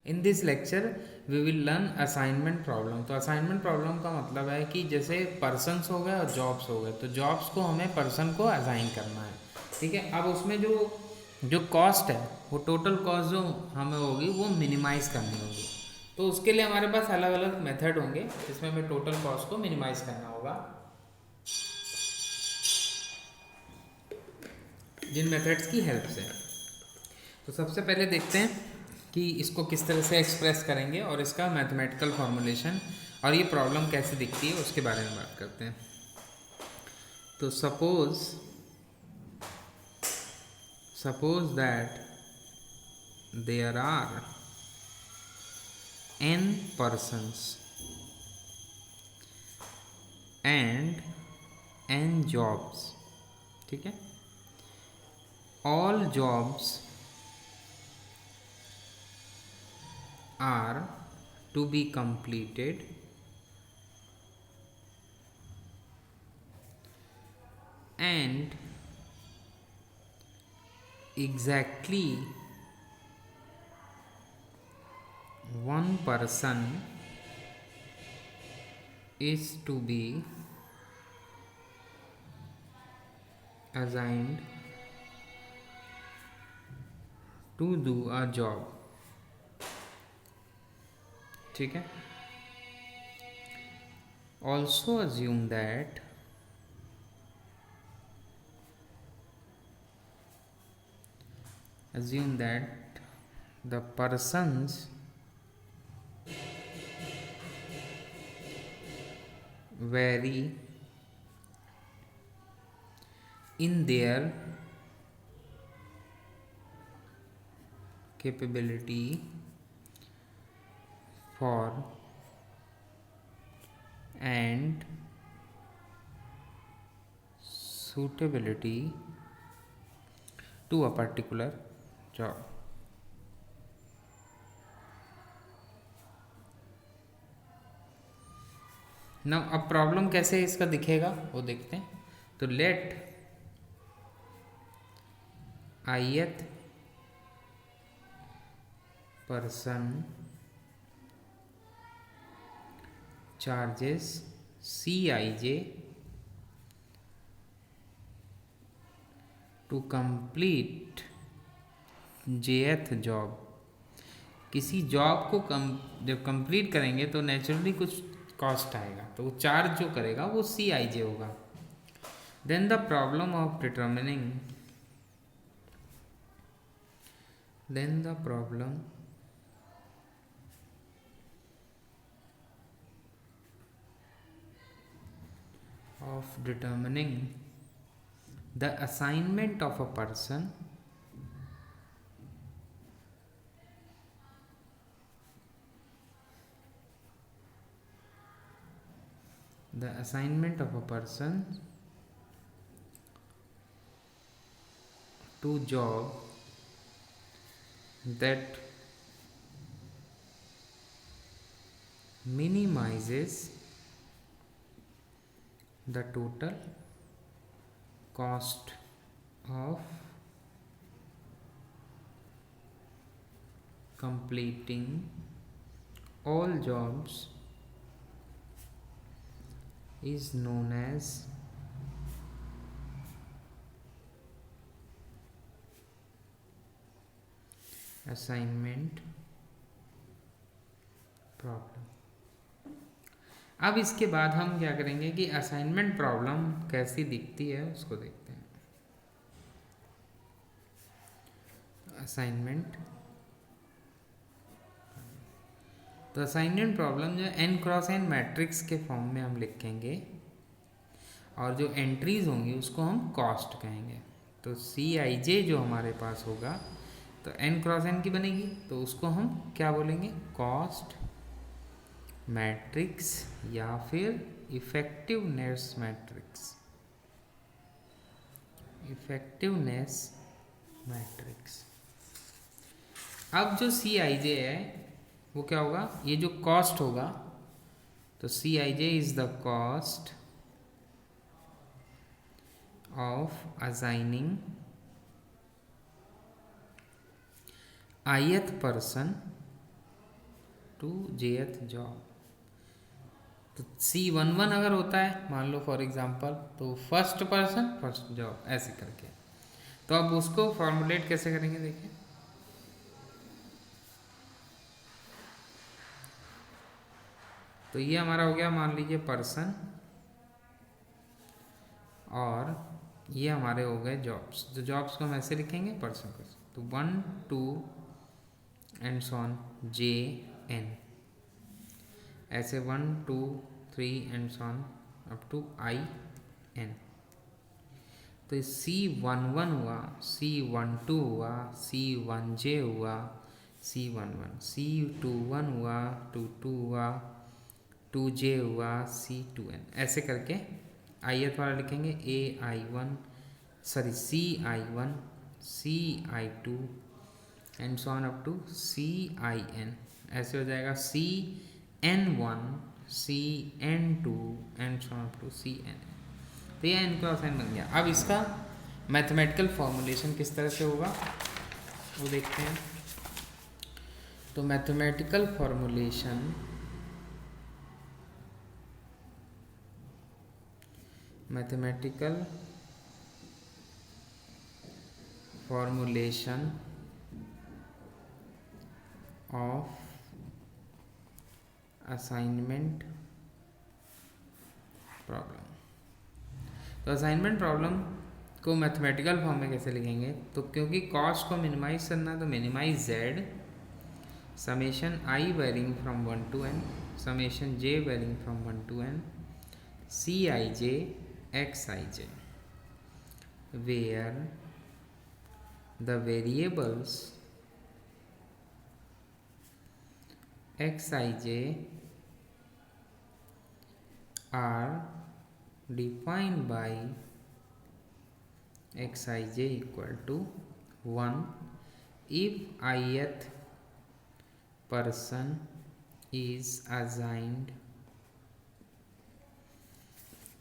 In this lecture we will learn assignment problem. तो assignment problem का मतलब है कि जैसे पर्सन्स हो गए और जॉब्स हो गए, तो जॉब्स को हमें पर्सन को असाइन करना है, ठीक है। अब उसमें जो जो कॉस्ट है, वो टोटल कॉस्ट जो हमें होगी वो मिनिमाइज़ करनी होगी। तो उसके लिए हमारे पास अलग अलग मेथड होंगे जिसमें हमें टोटल कॉस्ट को मिनिमाइज़ करना होगा। जिन मेथड्स की हेल्प से, तो सबसे पहले देखते हैं कि इसको किस तरह से एक्सप्रेस करेंगे और इसका मैथमेटिकल फॉर्मूलेशन और ये प्रॉब्लम कैसे दिखती है उसके बारे में बात करते हैं। तो suppose that there are n persons and n jobs, ठीक है। all jobs are to be completed and exactly one person is to be assigned to do a job, ठीक है। also assume that the persons vary in their capability for and suitability to a particular job। ना अब problem कैसे इसका दिखेगा वो देखते हैं। तो let ith person charges Cij to complete jth job. किसी जॉब को जब कंप्लीट करेंगे तो नेचुरली कुछ कॉस्ट आएगा, तो वो चार्ज जो करेगा वो Cij होगा। Then the problem of determining the assignment of a person to job that minimizes the total cost of completing all jobs is known as assignment problem. अब इसके बाद हम क्या करेंगे कि असाइनमेंट प्रॉब्लम कैसी दिखती है उसको देखते हैं। असाइनमेंट, तो असाइनमेंट प्रॉब्लम जो n×n मैट्रिक्स के फॉर्म में हम लिखेंगे और जो एंट्रीज होंगी उसको हम कॉस्ट कहेंगे। तो Cij जो हमारे पास होगा तो n×n की बनेगी, तो उसको हम क्या बोलेंगे, कॉस्ट मैट्रिक्स या फिर इफेक्टिवनेस मैट्रिक्स। अब जो Cij है वो क्या होगा, ये जो कॉस्ट होगा, तो Cij is the cost of assigning ith person to jth job. तो C11 अगर होता है मान लो फॉर एग्जांपल, तो फर्स्ट पर्सन फर्स्ट जॉब ऐसे करके। तो अब उसको फॉर्मुलेट कैसे करेंगे देखिए। तो ये हमारा हो गया मान लीजिए पर्सन, और ये हमारे हो गए जॉब्स। तो जॉब्स को हम ऐसे लिखेंगे पर्सन को, तो 1 2 एंड सो ऑन JN, ऐसे 1 2 3 and so on up to IN। तो C11 हुआ, C12 हुआ, C1J हुआ, C11, C21 हुआ, 22 हुआ, 2J हुआ, C2N, ऐसे करके ith वाला लिखेंगे AI1, sorry CI1, CI2 and so on up to CIN। ऐसे हो जाएगा CN1, CN2 and so on up to CN। तो ये इनको आसान बन गया। अब इसका मैथमेटिकल फॉर्मूलेशन किस तरह से होगा वो देखते हैं। तो mathematical formulation, mathematical formulation of assignment problem. तो असाइनमेंट प्रॉब्लम को मैथमेटिकल फॉर्म में कैसे लिखेंगे, तो क्योंकि कॉस्ट को मिनिमाइज करना है तो minimize z summation I varying from 1 to n, summation j varying from 1 to n, Cij Xij, where the variables Xij are defined by Xij equal to 1 if ith person is assigned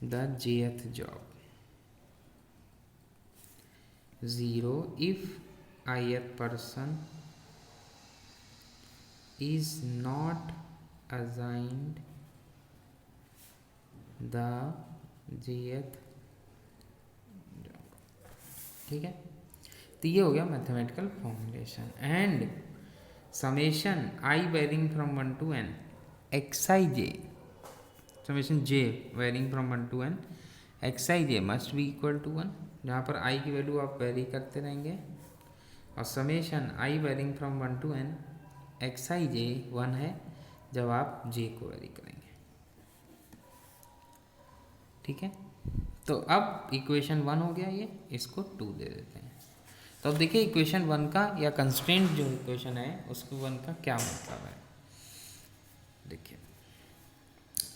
the jth job, 0 if ith person is not assigned the jth job। ठीक है, तो ये हो गया mathematical formulation. And summation I varying from 1 to n Xij, summation j varying from 1 to n Xij must be equal to 1, जहाँ पर I की value आप वेरी करते रहेंगे, और summation I varying from 1 to n Xij 1 है जब आप j को वेरी करेंगे। ठीक है, तो अब इक्वेशन 1 हो गया, ये इसको 2 दे देते हैं। तो अब देखिए इक्वेशन 1 का या कंस्ट्रेंट जो इक्वेशन है उसको 1 का क्या मतलब है। देखिए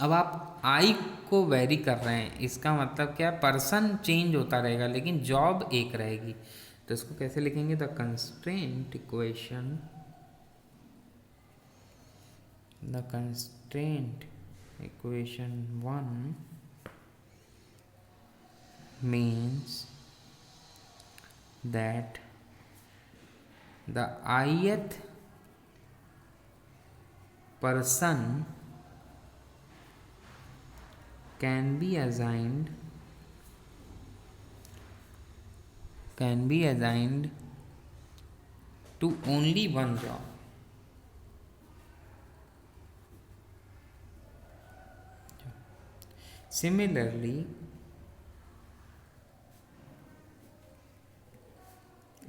अब आप I को वेरी कर रहे हैं, इसका मतलब क्या है, पर्सन चेंज होता रहेगा लेकिन जॉब एक रहेगी। तो इसको कैसे लिखेंगे, the constraint equation, the constraint equation 1 means that the ith person can be assigned to only one job। Similarly,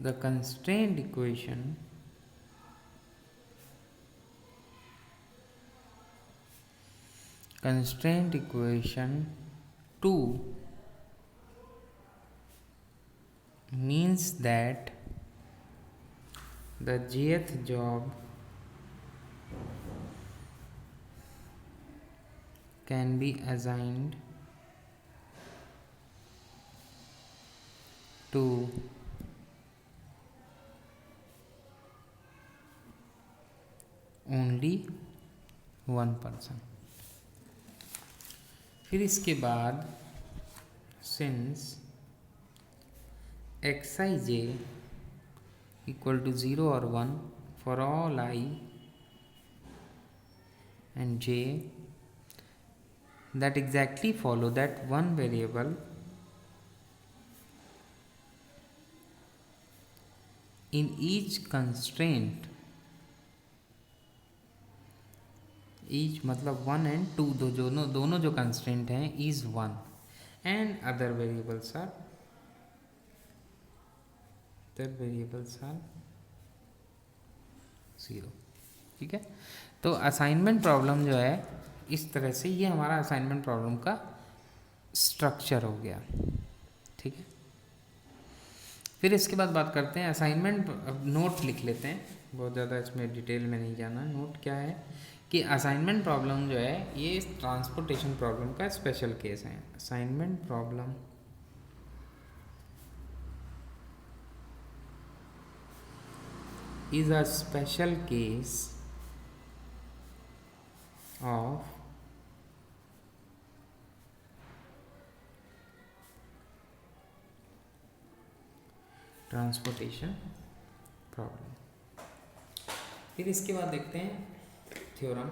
the constraint equation constraint equation 2 means that the jth job can be assigned to only one person। फिर इसके बाद since Xij equal to 0 और 1 for all I and j that exactly follow that one variable in each constraint, each मतलब one and two, दो दोनों जो constraint हैं is one and other variables are zero. ठीक है, तो असाइनमेंट प्रॉब्लम जो है इस तरह से, ये हमारा असाइनमेंट प्रॉब्लम का स्ट्रक्चर हो गया। ठीक है, फिर इसके बाद बात करते हैं असाइनमेंट। नोट लिख लेते हैं, बहुत ज़्यादा इसमें डिटेल में नहीं जाना। नोट क्या है कि असाइनमेंट प्रॉब्लम जो है ये ट्रांसपोर्टेशन प्रॉब्लम का स्पेशल केस है। Assignment problem is a special case of transportation problem. फिर इसके बाद देखते हैं थ्योरम।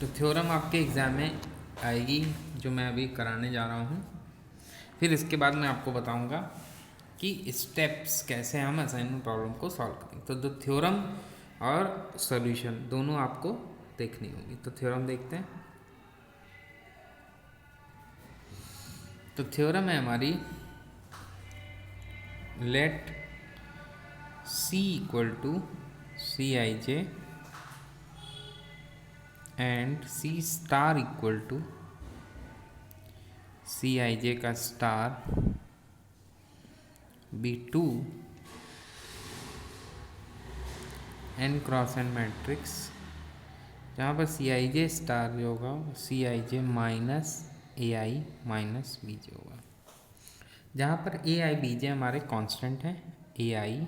तो थ्योरम आपके एग्ज़ाम में आएगी, जो मैं अभी कराने जा रहा हूँ। फिर इसके बाद मैं आपको बताऊँगा कि स्टेप्स कैसे हम असाइनमेंट प्रॉब्लम को सॉल्व करेंगे। तो थ्योरम और सॉल्यूशन दोनों आपको देखनी होगी। तो थ्योरम देखते हैं। तो थ्योरम है हमारी, let C equal to Cij and C star equal to Cij का star be two n cross n matrix, जहाँ पर Cij स्टार जो होगा Cij minus Ai minus Bj होगा, जहाँ पर Ai Bj हमारे कांस्टेंट हैं। Ai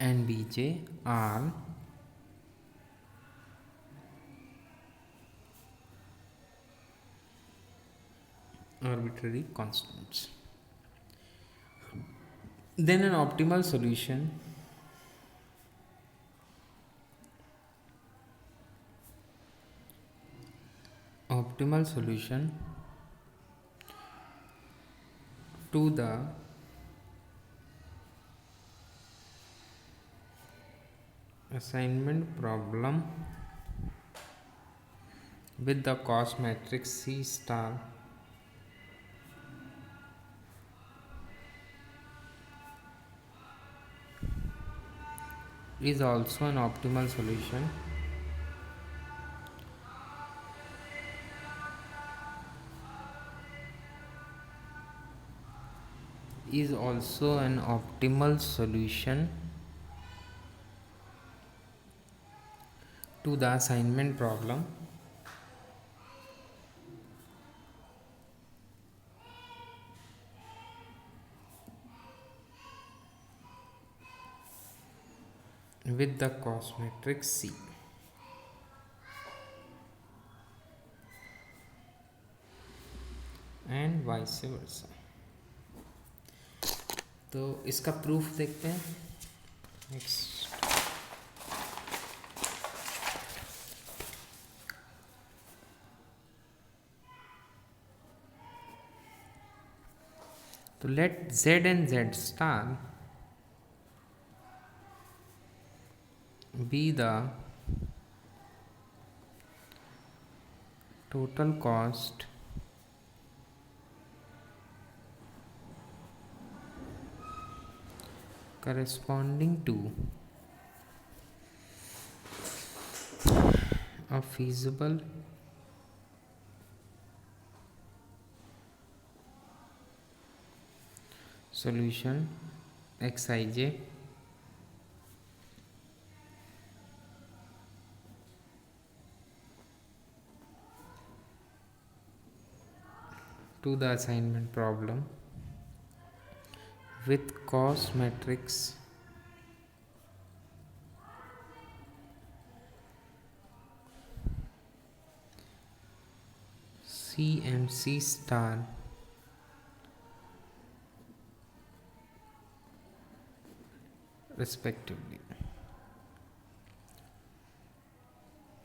and Bj are arbitrary constants. Then an optimal solution to the assignment problem with the cost matrix C star is also an optimal solution to the assignment problem with the cost matrix C. And vice versa. तो इसका proof देखते हैं। Next, तो let Z and Z star be the total cost corresponding to a feasible solution Xij to the assignment problem with cost matrix CMC star respectively.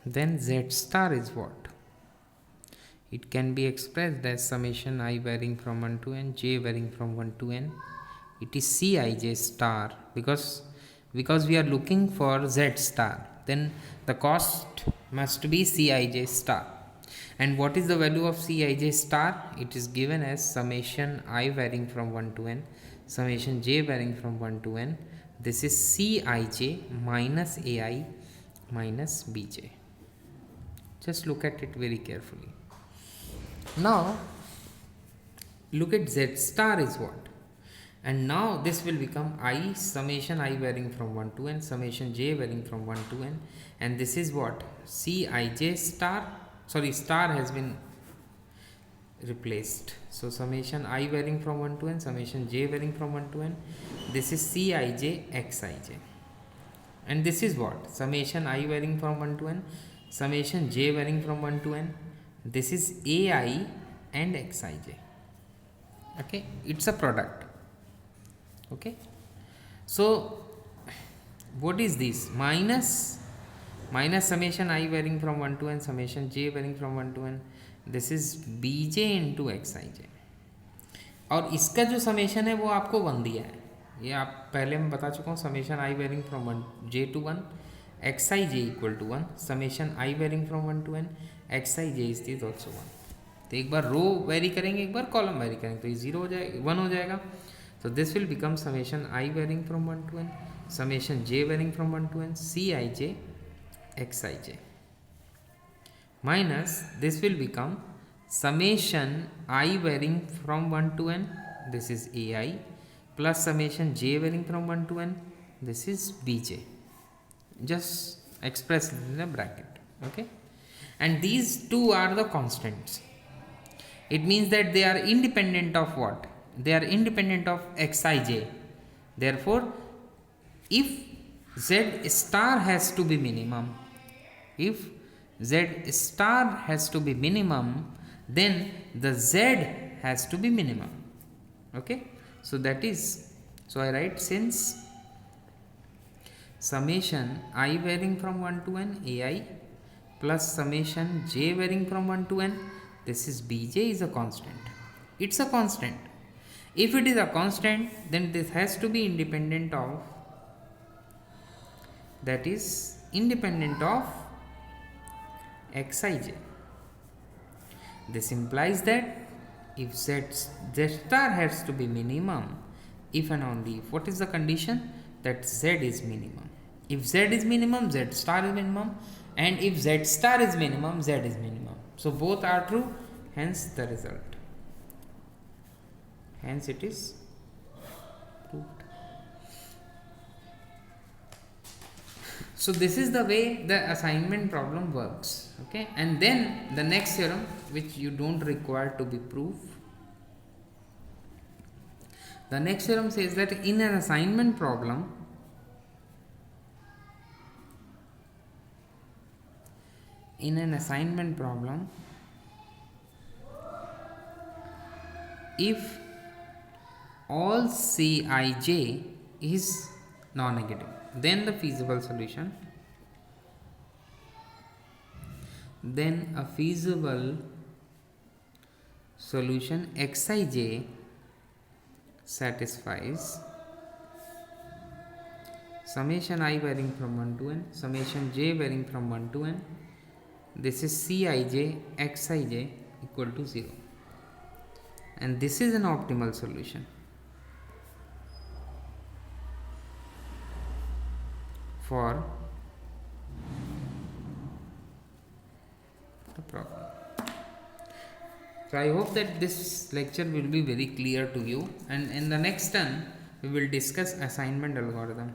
Then Z star is what? It can be expressed as summation I varying from 1 to n, j varying from 1 to n. It is Cij star because we are looking for Z star. Then the cost must be Cij star. And what is the value of Cij star? It is given as summation I varying from 1 to n, summation j varying from 1 to n. This is Cij minus Ai minus Bj. Just look at it very carefully. Now look at Z star is what? And now this will become I summation I varying from 1 to n, summation j varying from 1 to n, and this is what? Cij star, sorry, star has been replaced. So summation I varying from 1 to n, summation j varying from 1 to n, this is Cij xij. And this is what? Summation I varying from 1 to n, summation j varying from 1 to n, this is Ai and xij. Okay, it's a product. Okay, so what is this? Minus summation I varying from 1 to n, summation j varying from 1 to n, this is bj into xij. और इसका जो summation है वो आपको 1 दिया है, ये आप पहले मैं बता चुका हूँ. Summation I varying from 1 j to 1, xij equal to 1, summation I varying from 1 to n, xij is this also 1. तो एक बार रो वेरी करेंगे, एक बार कॉलम वेरी करेंगे, तो ये 0 हो जाएगा, 1 हो जाएगा. So this will become summation I varying from 1 to n, summation j varying from 1 to n, Cij xij, minus this will become summation I varying from 1 to n, this is Ai, plus summation j varying from 1 to n, this is Bj. Just express in a bracket. Okay, and these two are the constants. It means that they are independent of what? They are independent of xij. Therefore, if Z star has to be minimum, if Z star has to be minimum, then the Z has to be minimum. Okay, so that is, so I write since summation I varying from 1 to n Ai plus summation j varying from 1 to n, this is Bj is a constant. It's a constant. If it is a constant, then this has to be independent of, that is independent of xij. This implies that if Z star has to be minimum, if and only if, what is the condition? That Z is minimum. If Z is minimum, Z star is minimum, and if Z star is minimum, Z is minimum. So both are true, hence the result. Hence it is proved. So this is the way the assignment problem works. Okay, and then the next theorem, which you don't require to be proved. The next theorem says that in an assignment problem, if all Cij is non-negative, then the feasible solution, then a feasible solution Xij satisfies summation I varying from 1 to n, summation j varying from 1 to n, this is Cij Xij equal to 0, and this is an optimal solution for the problem. So I hope that this lecture will be very clear to you, and in the next turn we will discuss assignment algorithm.